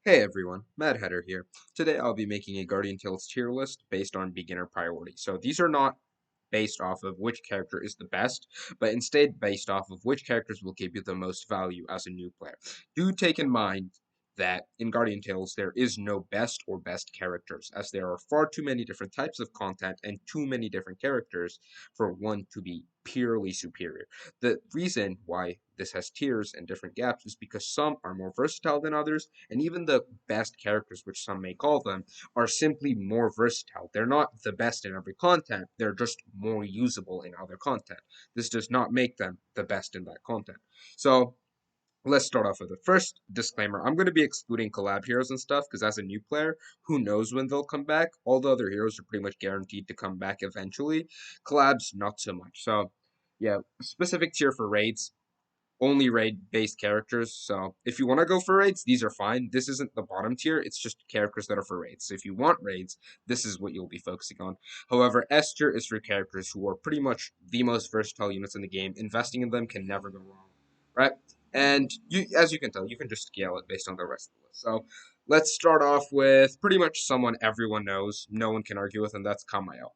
Hey everyone, Mad Hatter here. Today I'll be making a Guardian Tales tier list based on beginner priority. So these are not based off of which character is the best, but instead based off of which characters will give you the most value as a new player. Do take in mind that in Guardian Tales there is no best or best characters, as there are far too many different types of content and too many different characters for one to be purely superior. The reason why this has tiers and different gaps is because some are more versatile than others, and even the best characters, which some may call them, are simply more versatile. They're not the best in every content, they're just more usable in other content. This does not make them the best in that content. So let's start off with the first disclaimer. I'm going to be excluding collab heroes and stuff because as a new player, who knows when they'll come back? All the other heroes are pretty much guaranteed to come back eventually. Collabs, not so much. So, yeah, specific tier for raids only raid based characters. So if you want to go for raids, these are fine. This isn't the bottom tier, it's just characters that are for raids. So if you want raids, this is what you'll be focusing on. However, S tier is for characters who are pretty much the most versatile units in the game. Investing in them can never go wrong, right? And you, as you can tell, you can just scale it based on the rest of the list. So let's start off with pretty much someone everyone knows, no one can argue with, and that's Kamael.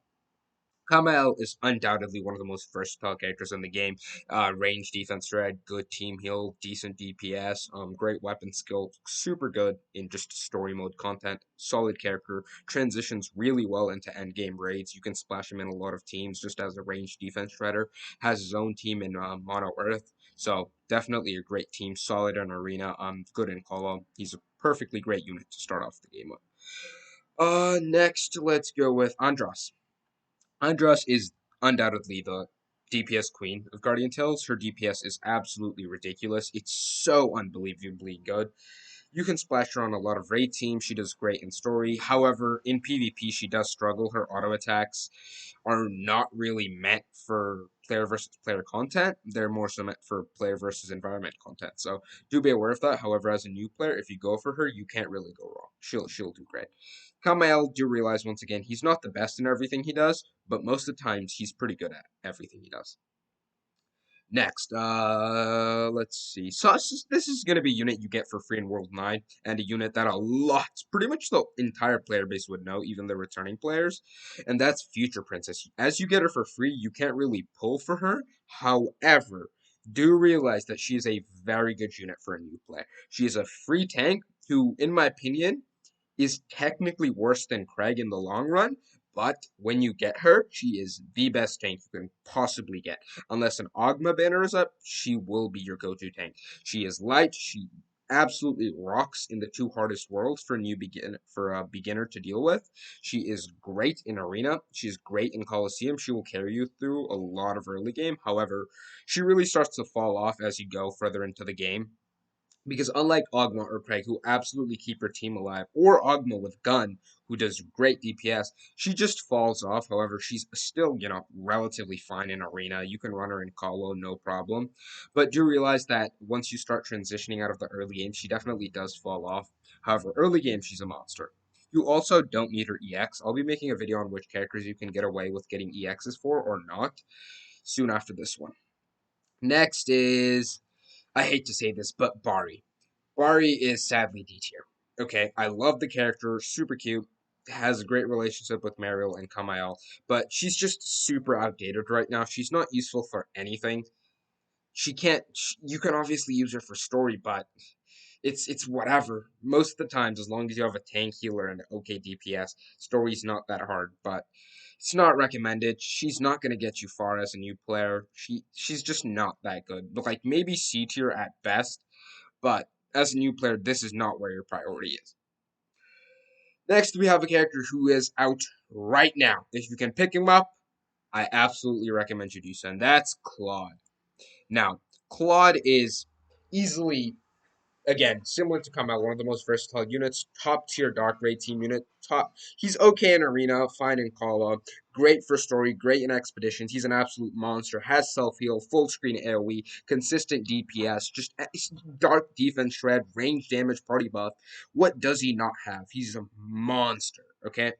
Kamael is undoubtedly one of the most versatile characters in the game. Range defense threat, good team heal, decent DPS, great weapon skill, super good in just story mode content, solid character, transitions really well into end game raids. You can splash him in a lot of teams just as a range defense threader. Has his own team in Mono Earth, so definitely a great team, solid in arena, good in call. He's a perfectly great unit to start off the game with. Next, let's go with Andros. Andros is undoubtedly the DPS queen of Guardian Tales. Her DPS is absolutely ridiculous. It's so unbelievably good. You can splash her on a lot of raid teams. She does great in story. However, in PvP, she does struggle. Her auto attacks are not really meant for player versus player content. They're more so meant for player versus environment content. So do be aware of that. However, as a new player, if you go for her, you can't really go wrong. She'll do great. Kamael, do realize once again, he's not the best in everything he does, but most of the times he's pretty good at everything he does. Next, let's see. So this is going to be a unit you get for free in World 9, and a unit that a lot, pretty much the entire player base would know, even the returning players, and that's Future Princess. As you get her for free, you can't really pull for her. However, do realize that she is a very good unit for a new player. She is a free tank who, in my opinion, is technically worse than Craig in the long run, but when you get her, she is the best tank you can possibly get. Unless an Ogma banner is up, she will be your go-to tank. She is light, she absolutely rocks in the two hardest worlds for a beginner to deal with. She is great in arena, she's great in Coliseum, she will carry you through a lot of early game. However, she really starts to fall off as you go further into the game because unlike Ogma or Craig, who absolutely keep her team alive, or Ogma with Gun, who does great DPS, she just falls off. However, she's still, relatively fine in arena. You can run her in Colo, no problem. But do realize that once you start transitioning out of the early game, she definitely does fall off. However, early game, she's a monster. You also don't need her EX. I'll be making a video on which characters you can get away with getting EXs for or not soon after this one. Next is, I hate to say this, but Bari. Bari is sadly D tier. Okay, I love the character, super cute, has a great relationship with Mariel and Kamael, but she's just super outdated right now. She's not useful for anything. She can't. You can obviously use her for story, but it's whatever. Most of the times, as long as you have a tank healer and okay DPS, story's not that hard, but it's not recommended. She's not gonna get you far as a new player. She's just not that good. Like maybe C tier at best, but as a new player, this is not where your priority is. Next, we have a character who is out right now. If you can pick him up, I absolutely recommend you do so, and that's Claude. Now, Claude is easily, again, similar to Kamal, one of the most versatile units, top tier dark raid team unit. He's okay in arena, fine in call up, great for story, great in expeditions. He's an absolute monster. Has self heal, full screen AOE, consistent DPS, just dark defense shred, range damage, party buff. What does he not have? He's a monster. Okay.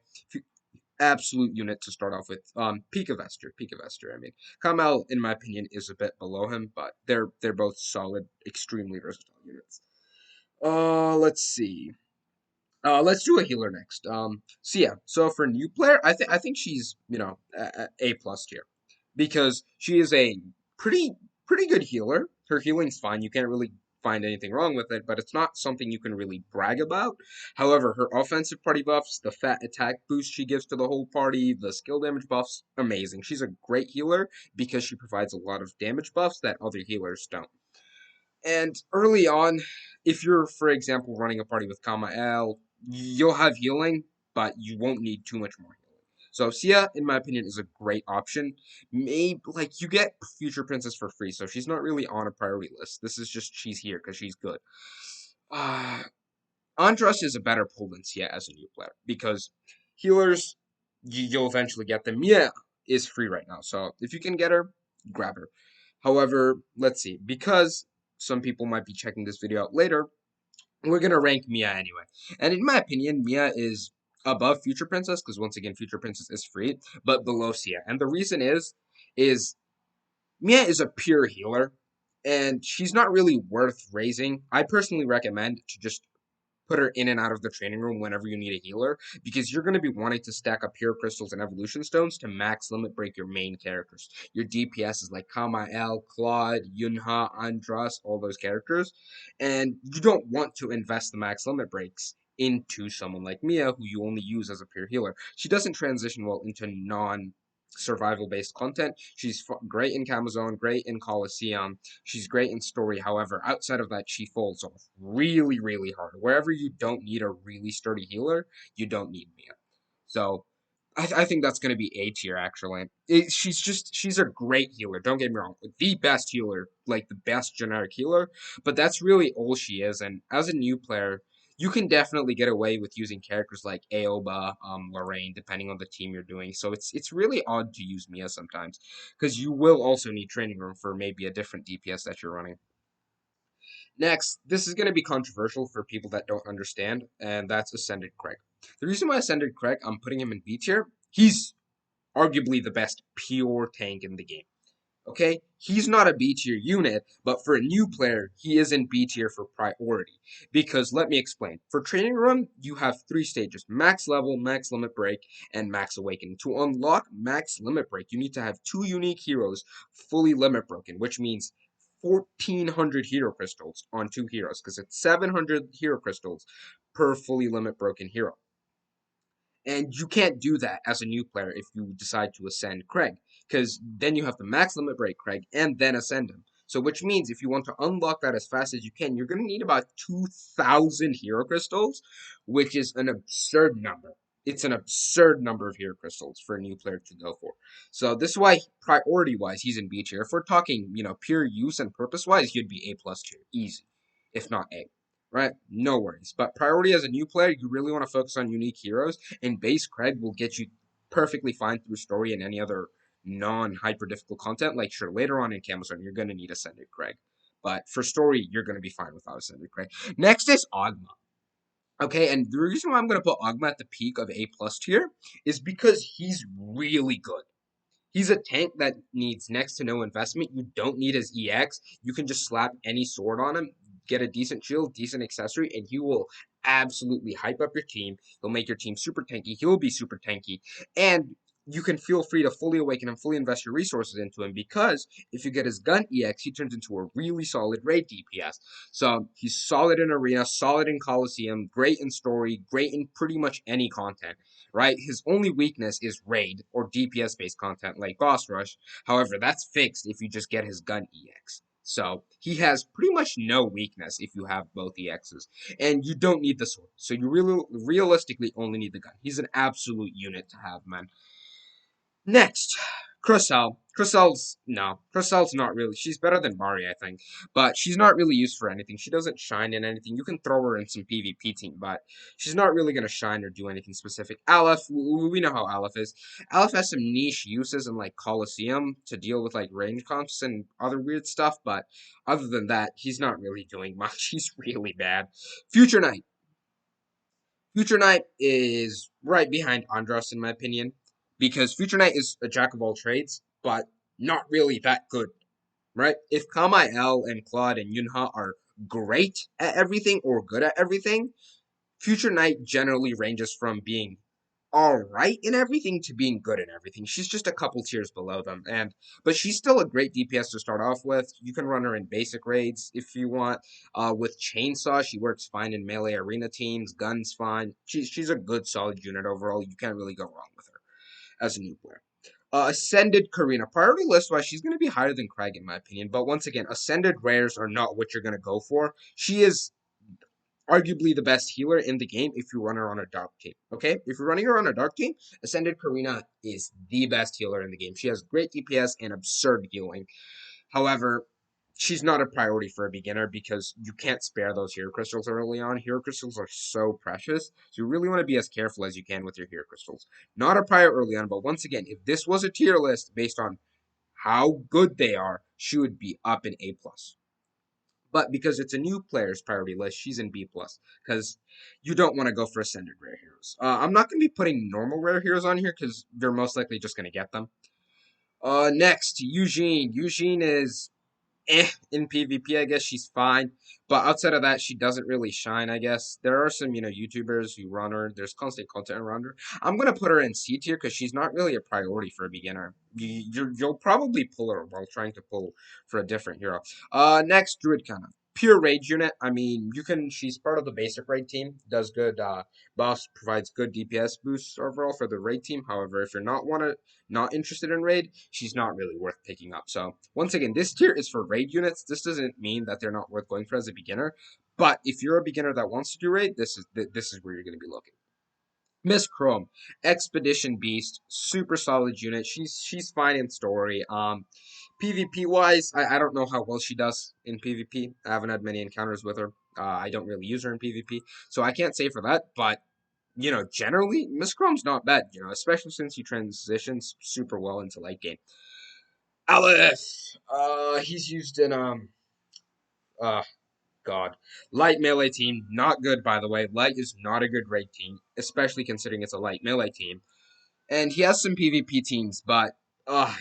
Absolute unit to start off with. Pika Vester. I mean, Kamal, in my opinion, is a bit below him, but they're both solid, extremely versatile units. Let's see. Let's do a healer next. So yeah, so for a new player, I think she's A plus tier because she is a pretty pretty good healer. Her healing's fine. You can't really find anything wrong with it, but it's not something you can really brag about. However, her offensive party buffs, the fat attack boost she gives to the whole party, the skill damage buffs, amazing. She's a great healer because she provides a lot of damage buffs that other healers don't. And early on, if you're, for example, running a party with Kama L, you'll have healing, but you won't need too much more healing. So Sia, in my opinion, is a great option. Maybe like you get Future Princess for free, so she's not really on a priority list. This is just she's here because she's good. Uh, Andros is a better pull than Sia as a new player because healers, you'll eventually get them. Mia is free right now, so if you can get her, grab her. However, let's see, because some people might be checking this video out later, we're gonna rank Mia anyway. And in my opinion, Mia is above Future Princess because once again, Future Princess is free, but below Sia. And the reason is Mia is a pure healer, and she's not really worth raising. I personally recommend to just put her in and out of the training room whenever you need a healer, because you're going to be wanting to stack up hero crystals and evolution stones to max limit break your main characters. Your DPS is like Kamael, Claude, Yunha, Andras, all those characters. And you don't want to invest the max limit breaks into someone like Mia, who you only use as a pure healer. She doesn't transition well into non survival based content. She's great in Camazone, great in Coliseum, she's great in story. However, outside of that, she falls off really, really hard. Wherever you don't need a really sturdy healer, you don't need Mia. So I think that's going to be A tier, actually. She's a great healer. Don't get me wrong. The best healer, like the best generic healer, but that's really all she is. And as a new player, you can definitely get away with using characters like Aoba, Lorraine, depending on the team you're doing. So it's really odd to use Mia sometimes because you will also need training room for maybe a different DPS that you're running. Next, this is going to be controversial for people that don't understand, and that's Ascended Craig. The reason why Ascended Craig, I'm putting him in B tier, he's arguably the best pure tank in the game. Okay, he's not a B tier unit, but for a new player, he is in B tier for priority. Because let me explain. For training room, you have three stages: max level, max limit break, and max awakening. To unlock max limit break, you need to have two unique heroes fully limit broken, which means 1400 hero crystals on two heroes, because it's 700 hero crystals per fully limit broken hero. And you can't do that as a new player if you decide to ascend Craig, because then you have to max limit break Craig and then ascend him. So, which means if you want to unlock that as fast as you can, you're going to need about 2,000 hero crystals, which is an absurd number. It's an absurd number of hero crystals for a new player to go for. So, this is why, priority wise, he's in B tier. If we're talking, pure use and purpose wise, he'd be A plus tier, easy, if not A. Right? No worries. But priority as a new player, you really want to focus on unique heroes, and base Craig will get you perfectly fine through story and any other non-hyper difficult content. Like, sure, later on in Camazon, you're going to need Ascended Craig. But for story, you're going to be fine without Ascended Craig. Next is Ogma. Okay, and the reason why I'm going to put Ogma at the peak of A plus tier is because he's really good. He's a tank that needs next to no investment. You don't need his EX. You can just slap any sword on him, get a decent shield, decent accessory, and he will absolutely hype up your team. He'll make your team super tanky. He'll be super tanky. And you can feel free to fully awaken him, fully invest your resources into him, because if you get his gun EX, he turns into a really solid raid DPS. So he's solid in arena, solid in Coliseum, great in story, great in pretty much any content, right? His only weakness is raid or DPS based content like Boss Rush. However, that's fixed if you just get his gun EX. So he has pretty much no weakness if you have both EXs, and you don't need the sword. So you really realistically only need the gun. He's an absolute unit to have, man. Next, Crystal. Crystal's not really. She's better than Mari, I think, but she's not really used for anything. She doesn't shine in anything. You can throw her in some PvP team, but she's not really gonna shine or do anything specific. Aleph, we know how Aleph is. Aleph has some niche uses in like Coliseum to deal with like range comps and other weird stuff, but other than that, he's not really doing much. He's really bad. Future Knight. Future Knight is right behind Andros, in my opinion, because Future Knight is a jack of all trades, but not really that good, right? If Kamael and Claude and Yunha are great at everything or good at everything, Future Knight generally ranges from being all right in everything to being good in everything. She's just a couple tiers below them, but she's still a great DPS to start off with. You can run her in basic raids if you want. With Chainsaw, she works fine in melee arena teams. Guns fine. She's a good solid unit overall. You can't really go wrong with her as a new player. Ascended Karina. Priority list wise, she's going to be higher than Craig in my opinion. But once again, Ascended rares are not what you're going to go for. She is arguably the best healer in the game if you run her on a dark team. Okay? If you're running her on a dark team, Ascended Karina is the best healer in the game. She has great DPS and absurd healing. However, she's not a priority for a beginner because you can't spare those hero crystals early on. Hero crystals are so precious, so you really want to be as careful as you can with your hero crystals. Not a prior early on, but once again, if this was a tier list based on how good they are, she would be up in A plus. But because it's a new player's priority list, she's in B plus because you don't want to go for ascended rare heroes. I'm not going to be putting normal rare heroes on here because they're most likely just going to get them. Next, Eugene. Eugene is in PvP, I guess she's fine. But outside of that, she doesn't really shine, I guess. There are some, YouTubers who run her. There's constant content around her. I'm going to put her in C tier because she's not really a priority for a beginner. You'll probably pull her while trying to pull for a different hero. Next, Druid Kana. Pure rage unit. I mean, she's part of the basic raid team. Does good, buffs, provides good DPS boosts overall for the raid team. However, if you're not interested in raid, she's not really worth picking up. So once again, this tier is for raid units. This doesn't mean that they're not worth going for as a beginner. But if you're a beginner that wants to do raid, this is where you're going to be looking. Miss Chrome, Expedition Beast, super solid unit. She's fine in story. PvP wise, I don't know how well she does in PvP. I haven't had many encounters with her. I don't really use her in PvP, so I can't say for that. But generally, Miss Chrome's not bad. Especially since he transitions super well into late game. Aleph, he's used in uh, God. Light melee team, not good by the way. Light is not a good raid team, especially considering it's a light melee team. And he has some PvP teams, but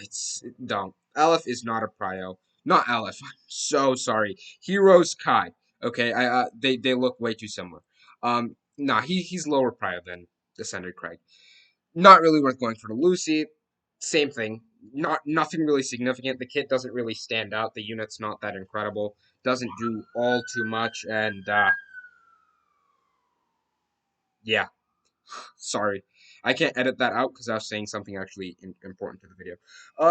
it's dumb. Aleph is not a prio. Not Aleph. I'm so sorry. Heroes Kai. Okay, they look way too similar. Nah, he's lower prio than Descended Craig. Not really worth going for the Lucy. Same thing. Nothing really significant. The kit doesn't really stand out. The unit's not that incredible. Doesn't do all too much, and yeah. Sorry. I can't edit that out because I was saying something actually important to the video.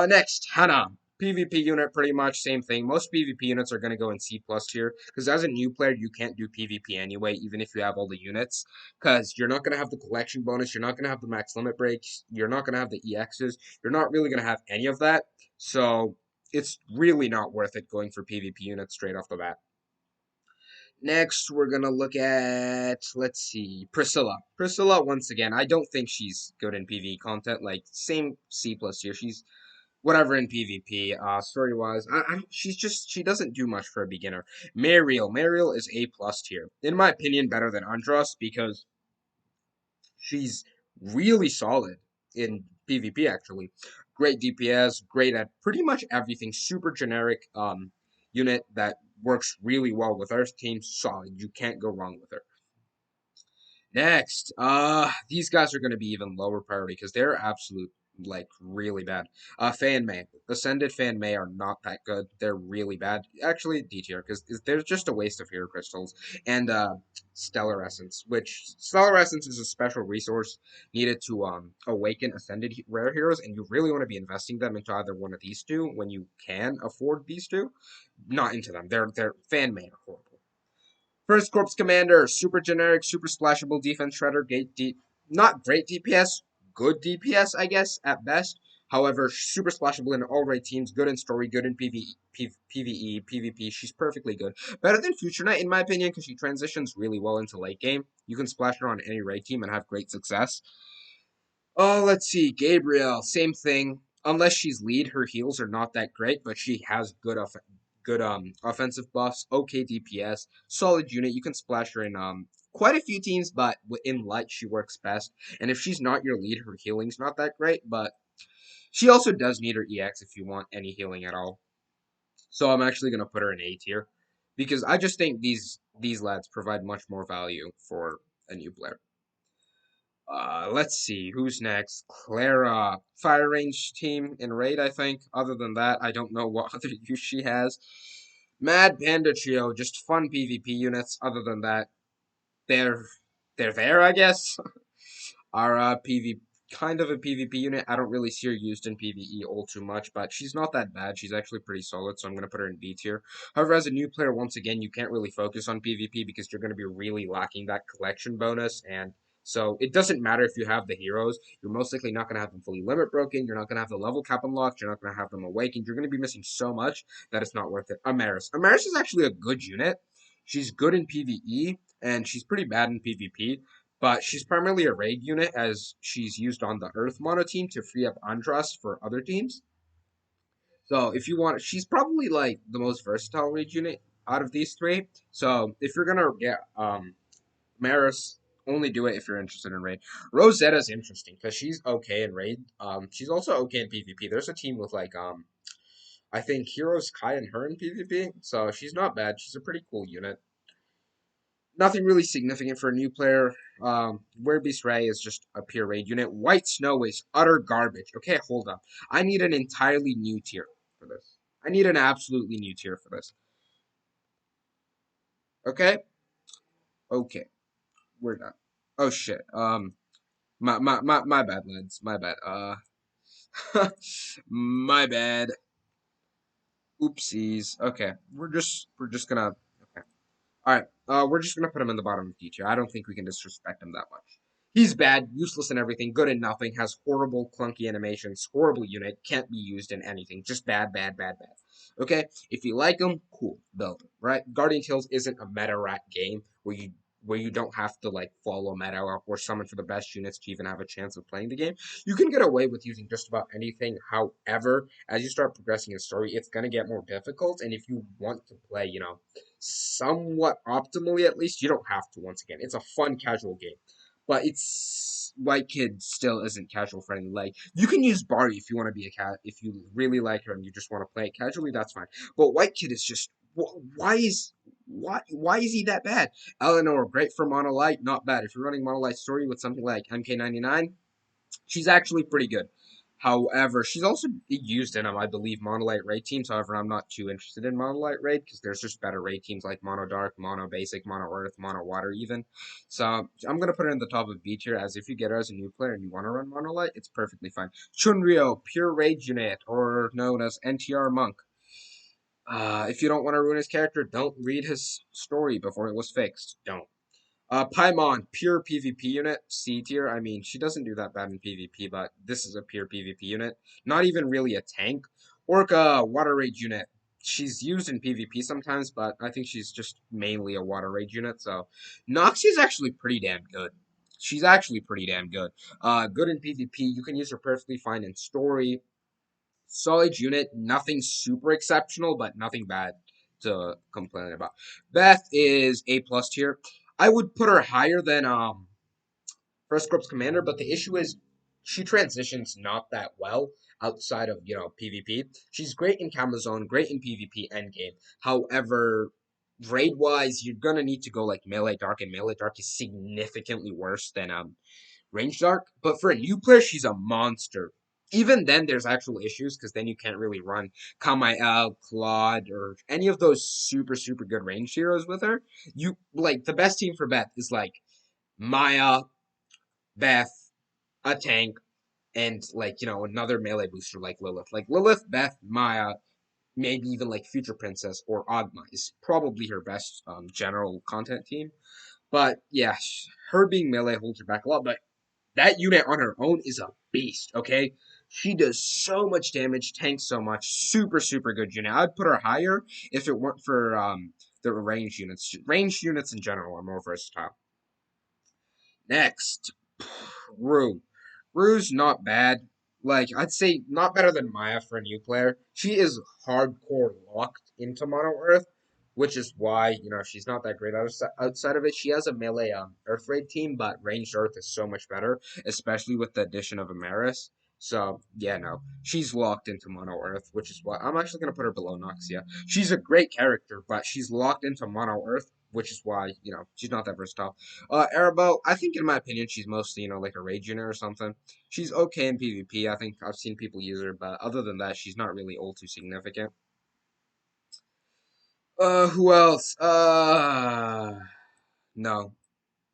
Next, Hana. PvP unit, pretty much same thing. Most PvP units are going to go in C plus tier because as a new player, you can't do PvP anyway, even if you have all the units, because you're not going to have the collection bonus, you're not going to have the max limit breaks, you're not going to have the EXs, you're not really going to have any of that. So it's really not worth it going for PvP units straight off the bat. Next, we're going to look at, let's see, Priscilla. Priscilla, once again, I don't think she's good in PvE content. Like, same C plus here. She's whatever in PvP. Story-wise, she doesn't do much for a beginner. Mariel. Mariel is A plus tier. In my opinion, better than Andros because she's really solid in PvP, actually. Great DPS, great at pretty much everything. Super generic unit that works really well with our team. Solid. You can't go wrong with her. Next, these guys are going to be even lower priority because they're absolute, like, really bad. Fan May. Ascended Fan May are not that good. They're really bad. Actually, D tier because they're just a waste of hero crystals. And, Stellar Essence, which Stellar Essence is a special resource needed to, awaken Ascended rare heroes, and you really want to be investing them into either one of these two when you can afford these two. Not into them. They're Fan May are horrible. First Corps Commander, super generic, super splashable defense shredder, not great DPS, good DPS, I guess, at best. However, super splashable in all raid teams, good in story, good in PvE, PvP. She's perfectly good. Better than Future Knight, in my opinion, because she transitions really well into late game. You can splash her on any raid team and have great success. Oh, let's see. Gabriel, same thing. Unless she's lead, her heals are not that great, but she has good offensive buffs, okay DPS, solid unit. You can splash her in quite a few teams, but in light she works best. And if she's not your lead, her healing's not that great, but she also does need her EX if you want any healing at all. So I'm actually gonna put her in A tier because I just think these lads provide much more value for a new player. Let's see, who's next? Clara, fire range team in raid, I think. Other than that, I don't know what other use she has. Mad Panda Trio, just fun PvP units. Other than that, they're they're there, I guess. Are PvP kind of a PvP unit. I don't really see her used in PvE all too much, but she's not that bad. She's actually pretty solid, so I'm gonna put her in B tier. However, as a new player, once again, you can't really focus on PvP because you're gonna be really lacking that collection bonus, and so it doesn't matter if you have the heroes. You're most likely not gonna have them fully limit broken. You're not gonna have the level cap unlocked. You're not gonna have them awakened. You're gonna be missing so much that it's not worth it. Amaris. Amaris is actually a good unit. She's good in PvE and she's pretty bad in PvP, but she's primarily a raid unit as she's used on the Earth mono team to free up Andras for other teams. So if you want, she's probably like the most versatile raid unit out of these three. So if you're gonna get Maris, only do it if you're interested in raid. Rosetta's interesting because she's okay in raid. She's also okay in PvP. There's a team with like I think Heroes Kai and her in PvP, so she's not bad. She's a pretty cool unit. Nothing really significant for a new player. Beast Ray is just a pure raid unit. White Snow is utter garbage. Okay, hold up. I need an entirely new tier for this. I need an absolutely new tier for this. Okay? Okay. We're done. Oh shit. My bad, lads. My bad. My bad. Oopsies. Okay. We're just gonna okay. All right, we're just gonna put him in the bottom of D tier. I don't think we can disrespect him that much. He's bad, useless in everything, good in nothing, has horrible, clunky animations, horrible unit, can't be used in anything. Just bad, bad, bad, bad. Okay, if you like him, cool, build him. Right? Guardian Tales isn't a meta rat game where you don't have to like follow meta or summon for the best units to even have a chance of playing the game. You can get away with using just about anything. However, as you start progressing in story, it's gonna get more difficult. And if you want to play, somewhat optimally at least, you don't have to. Once again, it's a fun casual game, but it's White Kid still isn't casual friendly. Like you can use Barty if you want to be a cat, if you really like her and you just want to play it casually, that's fine. But White Kid is just why is he that bad? Eleanor, great for Monolite, not bad. If you're running Monolite story with something like MK99, she's actually pretty good. However, she's also used in I believe, Monolite raid teams. However, I'm not too interested in Monolite raid because there's just better raid teams like Mono Dark, Mono Basic, Mono Earth, Mono Water, even. So I'm gonna put her in the top of B tier. As if you get her as a new player and you want to run Monolite, it's perfectly fine. Chunryo, pure rage unit, or known as NTR Monk. If you don't want to ruin his character, don't read his story before it was fixed. Don't. Paimon, pure PvP unit, C tier. I mean, she doesn't do that bad in PvP, but this is a pure PvP unit. Not even really a tank. Orca, water rage unit. She's used in PvP sometimes, but I think she's just mainly a water rage unit. So, Noxia's actually pretty damn good. She's actually pretty damn good. Good in PvP. You can use her perfectly fine in story. Solid unit, nothing super exceptional, but nothing bad to complain about. Beth is A plus tier. I would put her higher than First Corps Commander, but the issue is she transitions not that well outside of PvP. She's great in Camazone, great in PvP endgame. However, raid wise, you're gonna need to go like melee dark, and melee dark is significantly worse than range dark. But for a new player, she's a monster. Even then, there's actual issues because then you can't really run Kamael, Claude, or any of those super super good range heroes with her. You like the best team for Beth is like Maya, Beth, a tank, and like another melee booster like Lilith. Like Lilith, Beth, Maya, maybe even like Future Princess or Ogma is probably her best general content team. But yeah, her being melee holds her back a lot. But that unit on her own is a beast, okay? She does so much damage, tanks so much, super, super good unit. I'd put her higher if it weren't for the ranged units. Ranged units in general are more versatile. Next, Rue. Rue's not bad. Like, I'd say not better than Maya for a new player. She is hardcore locked into Mono Earth, which is why, she's not that great outside of it. She has a melee Earth Raid team, but ranged Earth is so much better, especially with the addition of Amaris. So, yeah, no. She's locked into Mono Earth, which is why I'm actually going to put her below Noxia. She's a great character, but she's locked into Mono Earth, which is why, she's not that versatile. Erebel, I think in my opinion, she's mostly, like a rage unit or something. She's okay in PvP. I think I've seen people use her, but other than that, she's not really all too significant. Who else? No,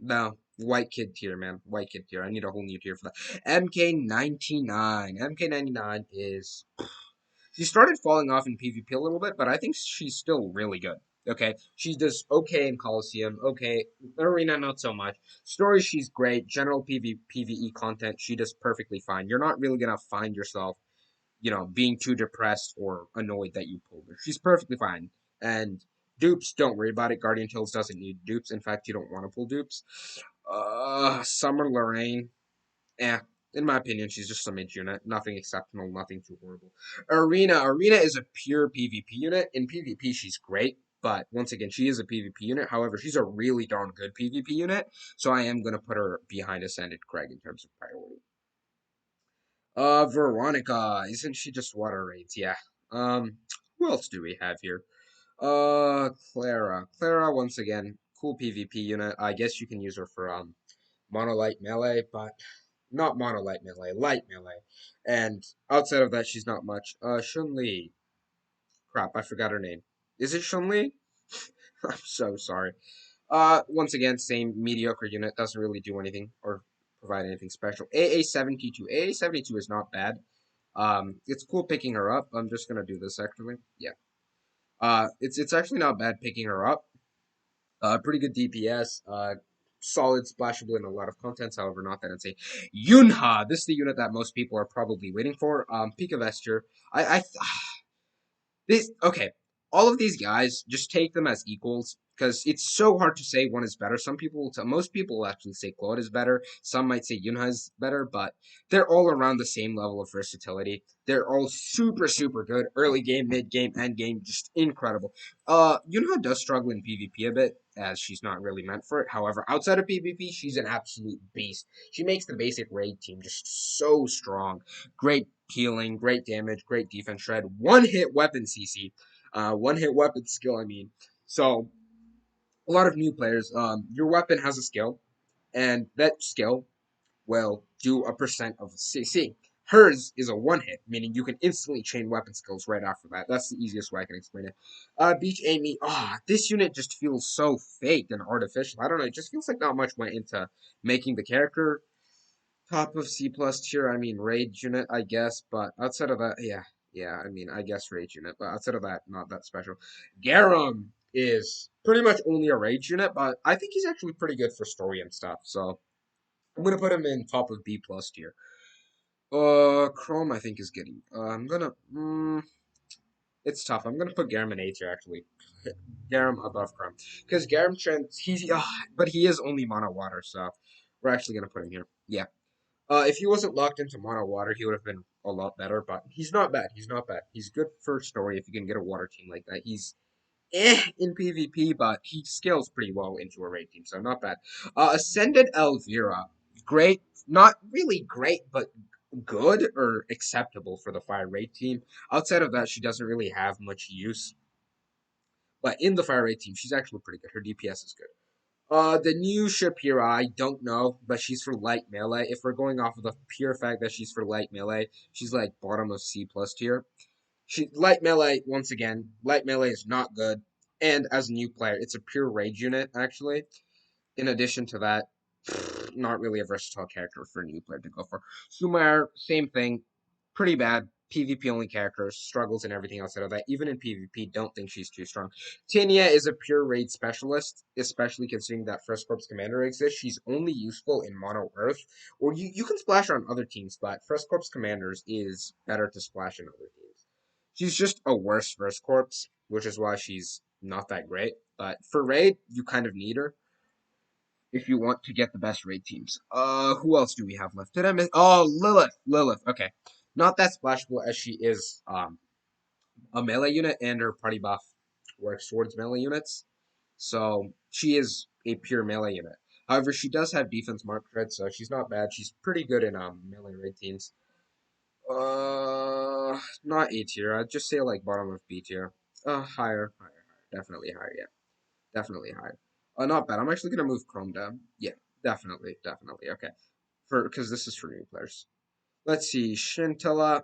no. White kid tier, man. White kid tier. I need a whole new tier for that. MK99. MK99 is she started falling off in PvP a little bit, but I think she's still really good. Okay, she does okay in Coliseum, okay, Arena not so much. Story, she's great. General PvE content, she does perfectly fine. You're not really gonna find yourself, being too depressed or annoyed that you pulled her. She's perfectly fine. And dupes, don't worry about it. Guardian Tales doesn't need dupes. In fact, you don't want to pull dupes. Summer Lorraine, eh, in my opinion, she's just a mid unit. Nothing exceptional, nothing too horrible. Arena is a pure PvP unit. In PvP, she's great, but once again, she is a PvP unit. However, she's a really darn good PvP unit, so I am gonna put her behind Ascended Craig in terms of priority. Veronica, isn't she just water raids? Yeah. Who else do we have here? Clara. Clara, once again, cool PvP unit. I guess you can use her for monolite melee, but not monolite melee, light melee. And outside of that, she's not much. Shun Li. Crap, I forgot her name. Is it Shun Li? I'm so sorry. Once again, same mediocre unit, doesn't really do anything or provide anything special. AA-72. AA-72 is not bad. It's cool picking her up. I'm just gonna do this actually. Yeah. It's actually not bad picking her up. Pretty good DPS. Solid splashable in a lot of contents. However, not that insane. Yunha. This is the unit that most people are probably waiting for. Pika Vesture. I this okay. All of these guys, just take them as equals because it's so hard to say one is better. Most people will actually say Claude is better. Some might say Yunha is better, but they're all around the same level of versatility. They're all super, super good. Early game, mid game, end game, just incredible. Yunha does struggle in PvP a bit as she's not really meant for it. However, outside of PvP, she's an absolute beast. She makes the basic raid team just so strong. Great healing, great damage, great defense shred, one hit weapon CC, one hit weapon skill. I mean, so a lot of new players. Your weapon has a skill, and that skill will do a percent of CC. Hers is a one hit, meaning you can instantly chain weapon skills right after that. That's the easiest way I can explain it. Beach Amy, this unit just feels so fake and artificial. I don't know, it just feels like not much went into making the character top of C plus tier. I mean, Rage unit, I guess, but outside of that, yeah. I mean, I guess Rage unit, but outside of that, not that special. Garum is pretty much only a Rage unit, but I think he's actually pretty good for story and stuff. So I'm gonna put him in top of B plus tier. Chrome, I think is getting. It's tough. I'm gonna put Garum in A tier actually. Garum above Chrome because Garum Trent, but he is only mono water, so we're actually gonna put him here. Yeah. If he wasn't locked into mono water, he would have been a lot better. But he's not bad. He's not bad. He's good for story if you can get a water team like that. He's in PvP, but he scales pretty well into a raid team, so not bad. Ascended Elvira, great, not really great, but good or acceptable for the fire raid team. Outside of that, she doesn't really have much use. But in the fire raid team, she's actually pretty good. Her DPS is good. The new Shapira, I don't know, but she's for light melee. If we're going off of the pure fact that she's for light melee, she's like bottom of C plus tier. Light melee, once again, light melee is not good. And as a new player, it's a pure rage unit, actually. In addition to that, not really a versatile character for a new player to go for. Sumair, same thing, pretty bad. PvP only character, struggles and everything outside of that. Even in PvP, don't think she's too strong. Tinia is a pure raid specialist, especially considering that First Corps Commander exists. She's only useful in Mono Earth, or you can splash her on other teams, but First Corps Commanders is better to splash in other teams. She's just a worse First Corps, which is why she's not that great. But for raid, you kind of need her if you want to get the best raid teams. Who else do we have left? Did I miss? Oh, Lilith. Lilith. Okay, not that splashable as she is a melee unit, and her party buff works towards melee units. So she is a pure melee unit. However, she does have defense mark cred, so she's not bad. She's pretty good in melee raid teams. Not A tier. I'd just say like bottom of B tier. Higher, definitely higher. Yeah, definitely higher. Not bad. I'm actually gonna move Chrome down. Yeah, definitely, definitely. Okay, for because this is for new players. Let's see, Shintilla.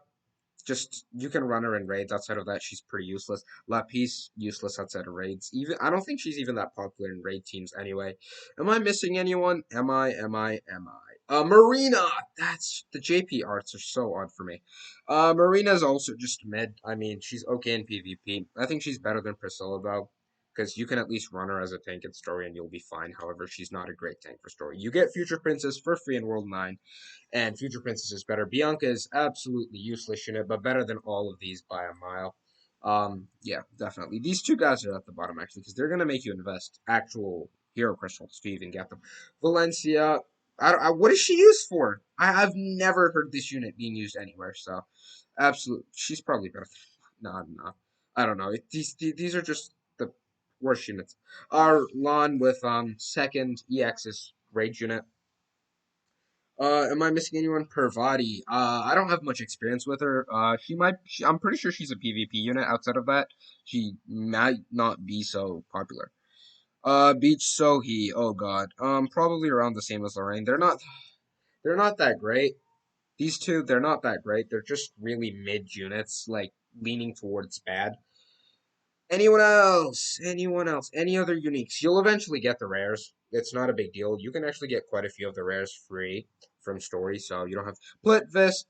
Just you can run her in raids. Outside of that, she's pretty useless. Lapis useless outside of raids. Even I don't think she's even that popular in raid teams anyway. Am I missing anyone? Am I? Am I? Am I? Marina. That's the JP arts are so odd for me. Marina's also just mid. I mean, she's okay in PvP. I think she's better than Priscilla though, because you can at least run her as a tank in story and you'll be fine. However, she's not a great tank for story. You get Future Princess for free in World 9 and Future Princess is better. Bianca is absolutely useless in it, but better than all of these by a mile. Yeah, definitely. These two guys are at the bottom actually because they're gonna make you invest actual hero crystals to even get them. Valencia, what is she used for? I've never heard this unit being used anywhere. So, absolutely, she's probably better. No, no, I don't know. These are just the worst units. Our Lon with second EX is great unit. Am I missing anyone? Parvati. I don't have much experience with her. I'm pretty sure she's a PvP unit. Outside of that, she might not be so popular. Beach Sohi. Oh God. Probably around the same as Lorraine. They're not that great. These two, they're not that great. They're just really mid units, like leaning towards bad. Anyone else? Anyone else? Any other uniques? You'll eventually get the rares. It's not a big deal. You can actually get quite a few of the rares free from story, so you don't have. But this,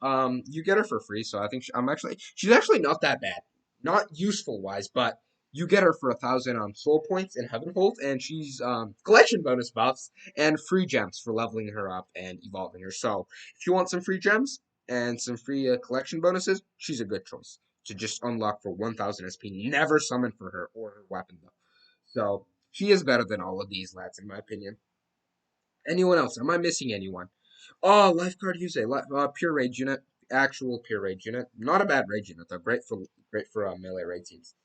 you get her for free, so I think she's actually not that bad. Not useful wise, but you get her for 1,000 soul points in Heaven Hold, and she's collection bonus buffs and free gems for leveling her up and evolving her. So if you want some free gems and some free collection bonuses, she's a good choice to just unlock for 1,000 SP. Never summon for her or her weapon, though. So she is better than all of these lads, in my opinion. Anyone else? Am I missing anyone? Oh, Lifeguard Yuse, pure rage unit, actual pure rage unit. Not a bad rage unit though. Great for melee raid teams.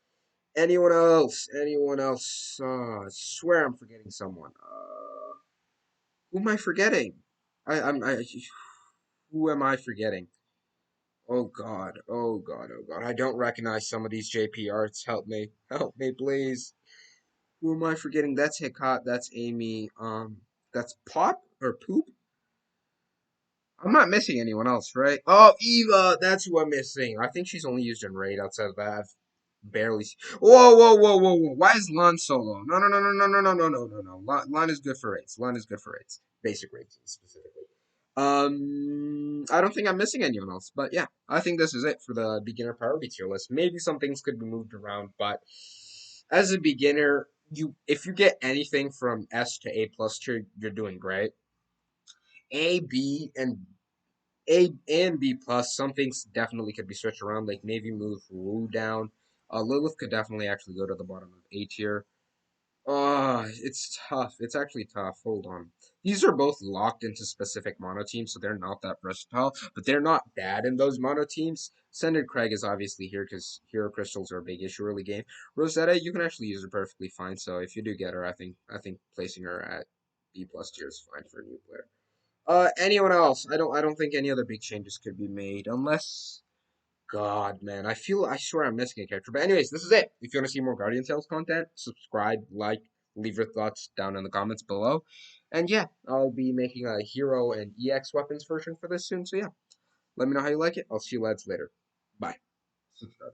Anyone else? Anyone else? I swear I'm forgetting someone. Who am I forgetting? I. Who am I forgetting? Oh God, oh God, oh God. I don't recognize some of these JP arts. Help me. Help me, please. Who am I forgetting? That's Hicot, that's Amy, that's Pop or Poop? I'm not missing anyone else, right? Oh, Eva, that's who I'm missing. I think she's only used in raid outside of that. I've barely Whoa, whoa, whoa, whoa, whoa. Why is Lon solo? No, no, no, no, no, no, no, no, no, no, no. Lon is good for raids. Lon is good for raids. Basic raids specifically. I don't think I'm missing anyone else, but yeah, I think this is it for the beginner priority tier list. Maybe some things could be moved around, but as a beginner, if you get anything from S to A plus tier, you're doing great. A, B, and A and B plus, some things definitely could be switched around, like maybe move Wu down. Lilith could definitely actually go to the bottom of A tier. It's tough. It's actually tough. Hold on. These are both locked into specific mono teams, so they're not that versatile, but they're not bad in those mono teams. Sended Craig is obviously here because hero crystals are a big issue early game. Rosetta, you can actually use her perfectly fine, so if you do get her, I think placing her at B plus tier is fine for a new player. Anyone else? I don't think any other big changes could be made unless God, man, I swear I'm missing a character. But anyways, this is it. If you want to see more Guardian Tales content, subscribe, like, leave your thoughts down in the comments below. And yeah, I'll be making a hero and EX weapons version for this soon. So yeah, let me know how you like it. I'll see you lads later. Bye. Subscribe.